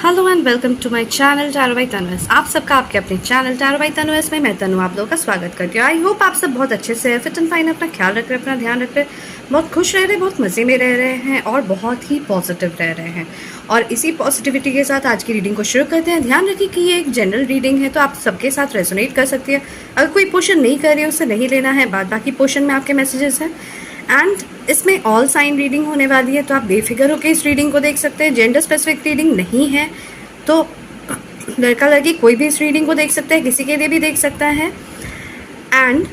Hello and welcome to my channel tarot by Tanvas. आप सबका आपके अपने चैनल टैरो बाय तन्वस में मैं तनु आप लोगों का स्वागत करती हूँ। आई होप आप सब बहुत अच्छे से फिट एंड फाइन, अपना ख्याल रख रहे हैं, अपना ध्यान रख रहे हैं, बहुत खुश रह रहे हैं, बहुत मज़े में रह रहे हैं और बहुत ही पॉजिटिव रह रहे हैं। और इसी पॉजिटिविटी के साथ आज की रीडिंग को शुरू करते हैं। ध्यान रखिए कि ये एक जनरल रीडिंग है, तो आप सबके साथ रेजोनेट कर सकती है। अगर कोई पोर्शन नहीं कर रही है उसे नहीं लेना है, बाद बाकी पोर्शन में आपके मैसेजेस हैं। एंड इसमें ऑल साइन रीडिंग होने वाली है, तो आप बेफिक्र होकर इस रीडिंग को देख सकते हैं। जेंडर स्पेसिफिक रीडिंग नहीं है, तो लड़का लड़की कोई भी इस रीडिंग को देख सकता है, किसी के लिए भी देख सकता है। एंड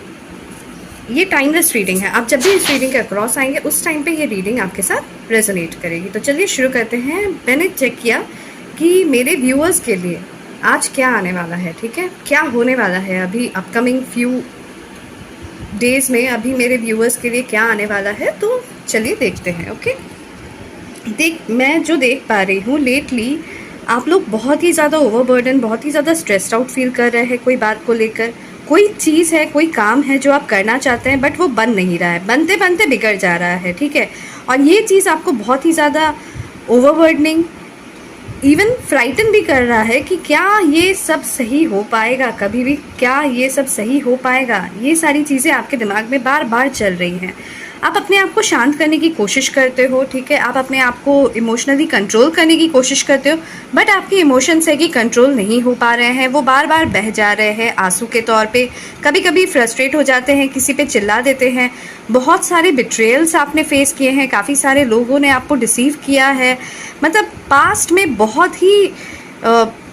ये टाइमलेस रीडिंग है, आप जब भी इस रीडिंग के अक्रॉस आएंगे उस टाइम पे ये रीडिंग आपके साथ रेजोनेट करेगी। तो चलिए शुरू करते हैं। मैंने चेक किया कि मेरे व्यूअर्स के लिए आज क्या आने वाला है, ठीक है, क्या होने वाला है अभी अपकमिंग फ्यू डेज में, अभी मेरे व्यूअर्स के लिए क्या आने वाला है। तो चलिए देखते हैं। ओके, मैं जो देख पा रही हूँ लेटली आप लोग बहुत ही ज़्यादा ओवरबर्डन, बहुत ही ज़्यादा स्ट्रेस्ड आउट फील कर रहे हैं कोई बात को लेकर। कोई चीज़ है, कोई काम है जो आप करना चाहते हैं बट वो बन नहीं रहा है, बनते बनते बिगड़ जा रहा है, ठीक है। और ये चीज़ आपको बहुत ही ज़्यादा ओवरबर्डनिंग, इवन फ्राइटन भी कर रहा है कि क्या ये सब सही हो पाएगा कभी भी, क्या ये सब सही हो पाएगा। ये सारी चीज़ें आपके दिमाग में बार बार चल रही हैं। आप अपने आप को शांत करने की कोशिश करते हो, ठीक है, आप अपने आप को इमोशनली कंट्रोल करने की कोशिश करते हो, बट आपके इमोशंस है कि कंट्रोल नहीं हो पा रहे हैं, वो बार बार बह जा रहे हैं आंसू के तौर पे। कभी कभी फ्रस्ट्रेट हो जाते हैं, किसी पे चिल्ला देते हैं। बहुत सारे बिट्रेयल्स आपने फेस किए हैं, काफ़ी सारे लोगों ने आपको डिसीव किया है। मतलब पास्ट में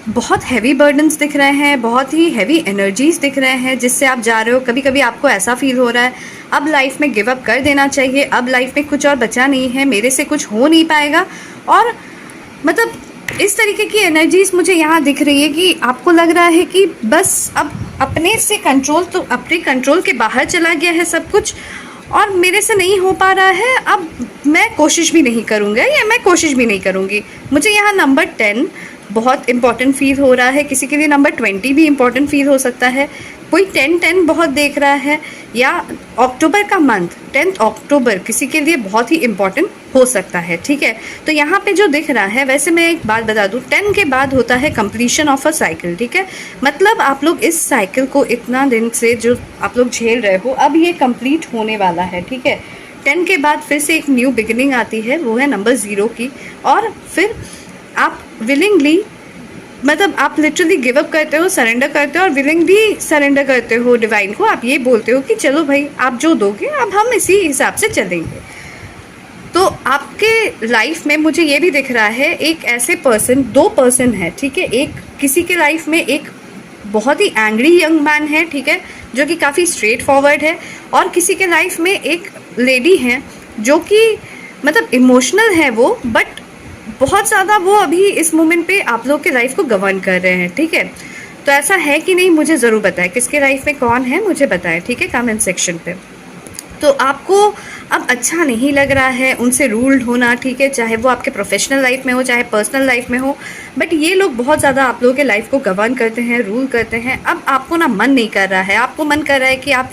बहुत हैवी बर्डन्स दिख रहे हैं, बहुत ही हैवी एनर्जीज दिख रहे हैं जिससे आप जा रहे हो। कभी कभी आपको ऐसा फील हो रहा है अब लाइफ में गिव अप कर देना चाहिए, अब लाइफ में कुछ और बचा नहीं है, मेरे से कुछ हो नहीं पाएगा। और मतलब इस तरीके की एनर्जीज मुझे यहाँ दिख रही है कि आपको लग रहा है कि बस अब अपने से कंट्रोल, तो अपने कंट्रोल के बाहर चला गया है सब कुछ और मेरे से नहीं हो पा रहा है। अब मैं कोशिश भी नहीं करूँगा या मैं कोशिश भी नहीं करूँगी। मुझे यहाँ नंबर 10 बहुत इंपॉर्टेंट फील हो रहा है, किसी के लिए नंबर 20 भी इंपॉर्टेंट फील हो सकता है। कोई 10-10 बहुत देख रहा है, या अक्टूबर का मंथ 10 अक्टूबर किसी के लिए बहुत ही इंपॉर्टेंट हो सकता है, ठीक है। तो यहाँ पे जो दिख रहा है, वैसे मैं एक बात बता दूँ, 10 के बाद होता है कंप्लीशन ऑफ अ साइकिल, ठीक है। मतलब आप लोग इस साइकिल को इतना दिन से जो आप लोग झेल रहे हो, अब ये कंप्लीट होने वाला है, ठीक है। 10 के बाद फिर से एक न्यू बिगिनिंग आती है, वो है नंबर 0 की। और फिर आप विलिंगली, मतलब आप लिटरली गिव अप करते हो, सरेंडर करते हो और विलिंगली सरेंडर करते हो डिवाइन को। आप ये बोलते हो कि चलो भाई आप जो दोगे अब हम इसी हिसाब से चलेंगे। तो आपके लाइफ में मुझे ये भी दिख रहा है एक ऐसे पर्सन, 2 पर्सन है, ठीक है। एक किसी के लाइफ में एक बहुत ही एंग्री यंग मैन है, ठीक है, जो कि काफ़ी स्ट्रेट फॉरवर्ड है। और किसी के लाइफ में एक लेडी है जो कि मतलब इमोशनल है वो, बट बहुत ज़्यादा वो अभी इस मोमेंट पे आप लोग के लाइफ को गवर्न कर रहे हैं, ठीक है। तो ऐसा है कि नहीं मुझे ज़रूर बताएं, किसके लाइफ में कौन है मुझे बताएं, ठीक है, कमेंट सेक्शन पे। तो आपको अब अच्छा नहीं लग रहा है उनसे रूल्ड होना, ठीक है, चाहे वो आपके प्रोफेशनल लाइफ में हो चाहे पर्सनल लाइफ में हो, बट ये लोग बहुत ज़्यादा आप लोगों के लाइफ को गवर्न करते हैं, रूल करते हैं। अब आपको ना मन नहीं कर रहा है, आपको मन कर रहा है कि आप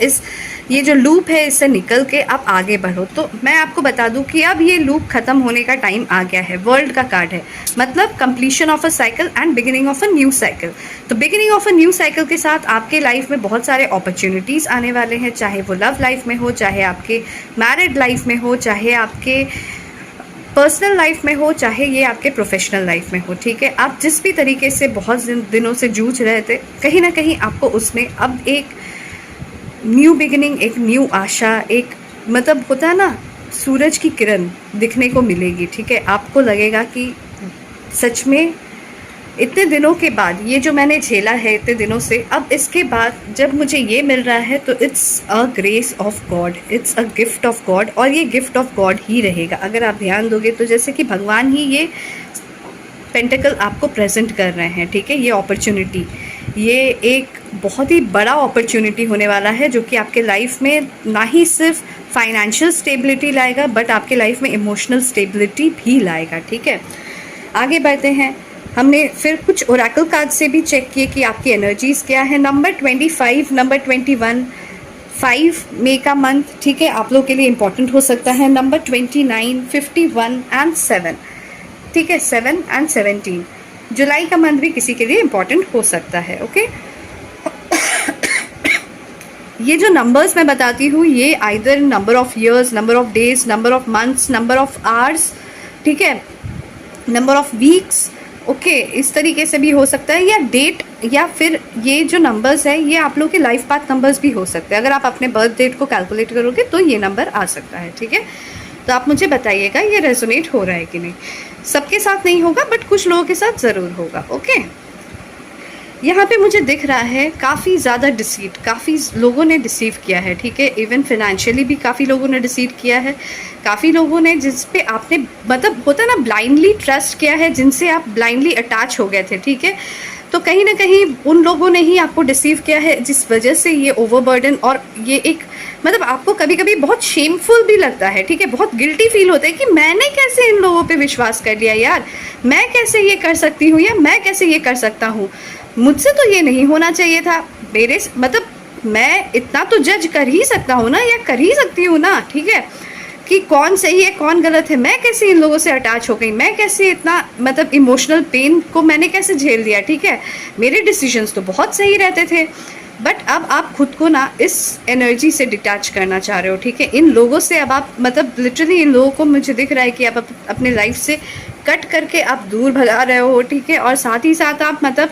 ये जो लूप है इससे निकल के आप आगे बढ़ो। तो मैं आपको बता दूं कि अब ये लूप ख़त्म होने का टाइम आ गया है। वर्ल्ड का कार्ड है, मतलब completion of a cycle and beginning of a new cycle. तो beginning of a new cycle के साथ आपके लाइफ में बहुत सारे अपॉर्चुनिटीज़ आने वाले हैं, चाहे वो लव लाइफ में हो, चाहे आपके मैरिड लाइफ में हो, चाहे आपके पर्सनल लाइफ में हो, चाहे ये आपके प्रोफेशनल लाइफ में हो, ठीक है। आप जिस भी तरीके से बहुत दिनों से जूझ रहे थे, कहीं ना कहीं आपको उसमें अब एक न्यू बिगिनिंग, एक न्यू आशा, एक मतलब होता है ना सूरज की किरण दिखने को मिलेगी, ठीक है। आपको लगेगा कि सच में इतने दिनों के बाद ये जो मैंने झेला है इतने दिनों से, अब इसके बाद जब मुझे ये मिल रहा है तो it's a grace of God, it's a gift of God. और ये गिफ्ट ऑफ गॉड ही रहेगा अगर आप ध्यान दोगे तो, जैसे कि भगवान ही ये पेंटिकल आपको प्रेजेंट कर रहे हैं, ठीक है। ये अपॉर्चुनिटी, ये एक बहुत ही बड़ा अपॉर्चुनिटी होने वाला है जो कि आपके लाइफ में ना ही सिर्फ फाइनेंशियल स्टेबिलिटी लाएगा बट आपके लाइफ में इमोशनल स्टेबिलिटी भी लाएगा, ठीक है। आगे बढ़ते हैं। हमने फिर कुछ ओरेकल कार्ड से भी चेक किए कि आपकी एनर्जीज क्या है। नंबर 25, नंबर 21, 5 मई का मंथ, ठीक है, आप लोग के लिए इंपॉर्टेंट हो सकता है। नंबर 29, 51 एंड 7, ठीक है, 7 एंड 17। जुलाई का मंथ भी किसी के लिए इम्पॉर्टेंट हो सकता है। ओके, ये जो नंबर्स मैं बताती हूँ ये either number of years, number of days, number of months, number of hours, ठीक है, नंबर ऑफ वीक्स, ओके, इस तरीके से भी हो सकता है, या डेट, या फिर ये जो नंबर्स है ये आप लोग के लाइफ पाथ नंबर्स भी हो सकते हैं। अगर आप अपने बर्थ डेट को कैलकुलेट करोगे तो ये नंबर आ सकता है, ठीक है। तो आप मुझे बताइएगा ये रेजोनेट हो रहा है कि नहीं। सबके साथ नहीं होगा बट कुछ लोगों के साथ ज़रूर होगा। ओके, यहाँ पे मुझे दिख रहा है काफ़ी ज़्यादा डिसीट, काफ़ी लोगों ने डिसीव किया है, ठीक है। इवन फिनेंशियली भी काफ़ी लोगों ने डिसीव किया है, काफ़ी लोगों ने जिस पे आपने मतलब होता है ना ब्लाइंडली ट्रस्ट किया है, जिनसे आप ब्लाइंडली अटैच हो गए थे, ठीक है। तो कहीं ना कहीं उन लोगों ने ही आपको डिसीव किया है, जिस वजह से ये ओवरबर्डन और ये एक मतलब आपको कभी कभी बहुत शेमफुल भी लगता है, ठीक है, बहुत गिल्टी फील होता है कि मैंने कैसे इन लोगों पे विश्वास कर लिया यार, मैं कैसे ये कर सकती हूँ या मैं कैसे ये कर सकता हूँ, मुझसे तो ये नहीं होना चाहिए था, मेरे मतलब मैं इतना तो जज कर ही सकता हूँ ना, या कर ही सकती हूँ ना, ठीक है, कि कौन सही है कौन गलत है, मैं कैसे इन लोगों से अटैच हो गई, मैं कैसे इतना मतलब इमोशनल पेन को मैंने कैसे झेल लिया, ठीक है, मेरे डिसीजंस तो बहुत सही रहते थे। बट अब आप खुद को ना इस एनर्जी से डिटैच करना चाह रहे हो, ठीक है, इन लोगों से अब आप मतलब लिटरली इन लोगों को मुझे दिख रहा है कि आप अपने लाइफ से कट करके आप दूर भगा रहे हो, ठीक है, और साथ ही साथ आप मतलब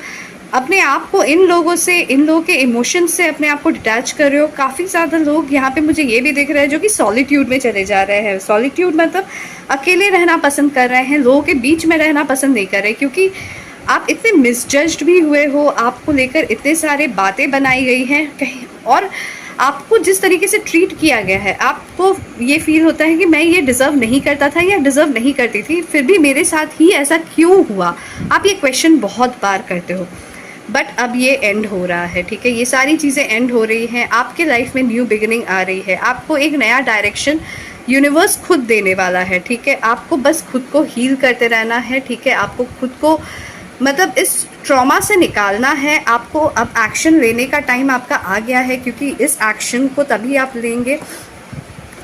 अपने आप को इन लोगों से, इन लोगों के इमोशंस से अपने आप को डिटैच कर रहे हो। काफ़ी ज़्यादा लोग यहाँ पे मुझे ये भी दिख रहे हैं जो कि सॉलिट्यूड में चले जा रहे हैं। सॉलिट्यूड मतलब अकेले रहना पसंद कर रहे हैं, लोगों के बीच में रहना पसंद नहीं कर रहे, क्योंकि आप इतने मिसजज्ड भी हुए हो, आपको लेकर इतने सारे बातें बनाई गई हैं कहीं, और आपको जिस तरीके से ट्रीट किया गया है, आपको ये फील होता है कि मैं ये डिज़र्व नहीं करता था या डिज़र्व नहीं करती थी, फिर भी मेरे साथ ही ऐसा क्यों हुआ। आप ये क्वेश्चन बहुत बार करते हो, बट अब ये एंड हो रहा है, ठीक है, ये सारी चीज़ें एंड हो रही हैं, आपके लाइफ में न्यू बिगिनिंग आ रही है, आपको एक नया डायरेक्शन यूनिवर्स खुद देने वाला है, ठीक है। आपको बस खुद को हील करते रहना है, ठीक है, आपको खुद को मतलब इस ट्रॉमा से निकालना है, आपको अब एक्शन लेने का टाइम आपका आ गया है, क्योंकि इस एक्शन को तभी आप लेंगे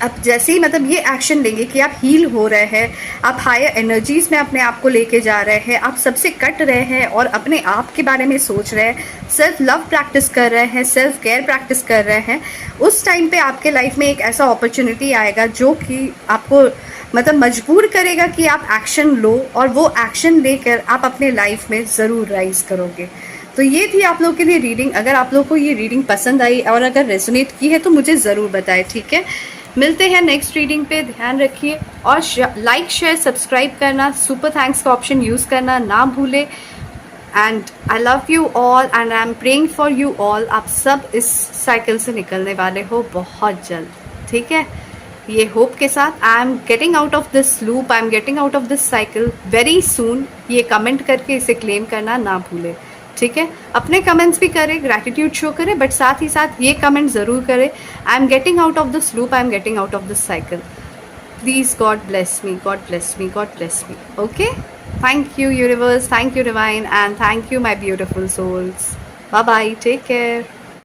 अब जैसे ही मतलब ये एक्शन लेंगे कि आप हील हो रहे हैं, आप हायर एनर्जीज़ में अपने आप को लेके जा रहे हैं, आप सबसे कट रहे हैं और अपने आप के बारे में सोच रहे हैं, सेल्फ लव प्रैक्टिस कर रहे हैं, सेल्फ केयर प्रैक्टिस कर रहे हैं, उस टाइम पे आपके लाइफ में एक ऐसा अपॉर्चुनिटी आएगा जो कि आपको मतलब मजबूर करेगा कि आप एक्शन लो, और वो एक्शन लेकर आप अपने लाइफ में ज़रूर राइज करोगे। तो ये थी आप लोगों के लिए रीडिंग। अगर आप लोगों को ये रीडिंग पसंद आई और अगर रेजोनेट की है तो मुझे ज़रूर बताएं, ठीक है। मिलते हैं नेक्स्ट रीडिंग पे, ध्यान रखिए, और लाइक शेयर सब्सक्राइब करना, सुपर थैंक्स का ऑप्शन यूज़ करना ना भूलें। And I love you all and I am praying for you all. आप सब इस साइकिल से निकलने वाले हो बहुत जल्द, ठीक है, ये होप के साथ। आई am getting out of this loop, I am getting out of this cycle very soon. ये कमेंट करके इसे क्लेम करना ना भूलें, ठीक है। अपने कमेंट्स भी करें, ग्रैटिट्यूड शो करें, बट साथ ही साथ ये कमेंट ज़रूर करें, I am getting out of this loop, I am getting out of this cycle. Please God bless me, God bless me, God bless me. Okay, thank you universe, thank you divine, and thank you my beautiful souls. Bye bye, take care.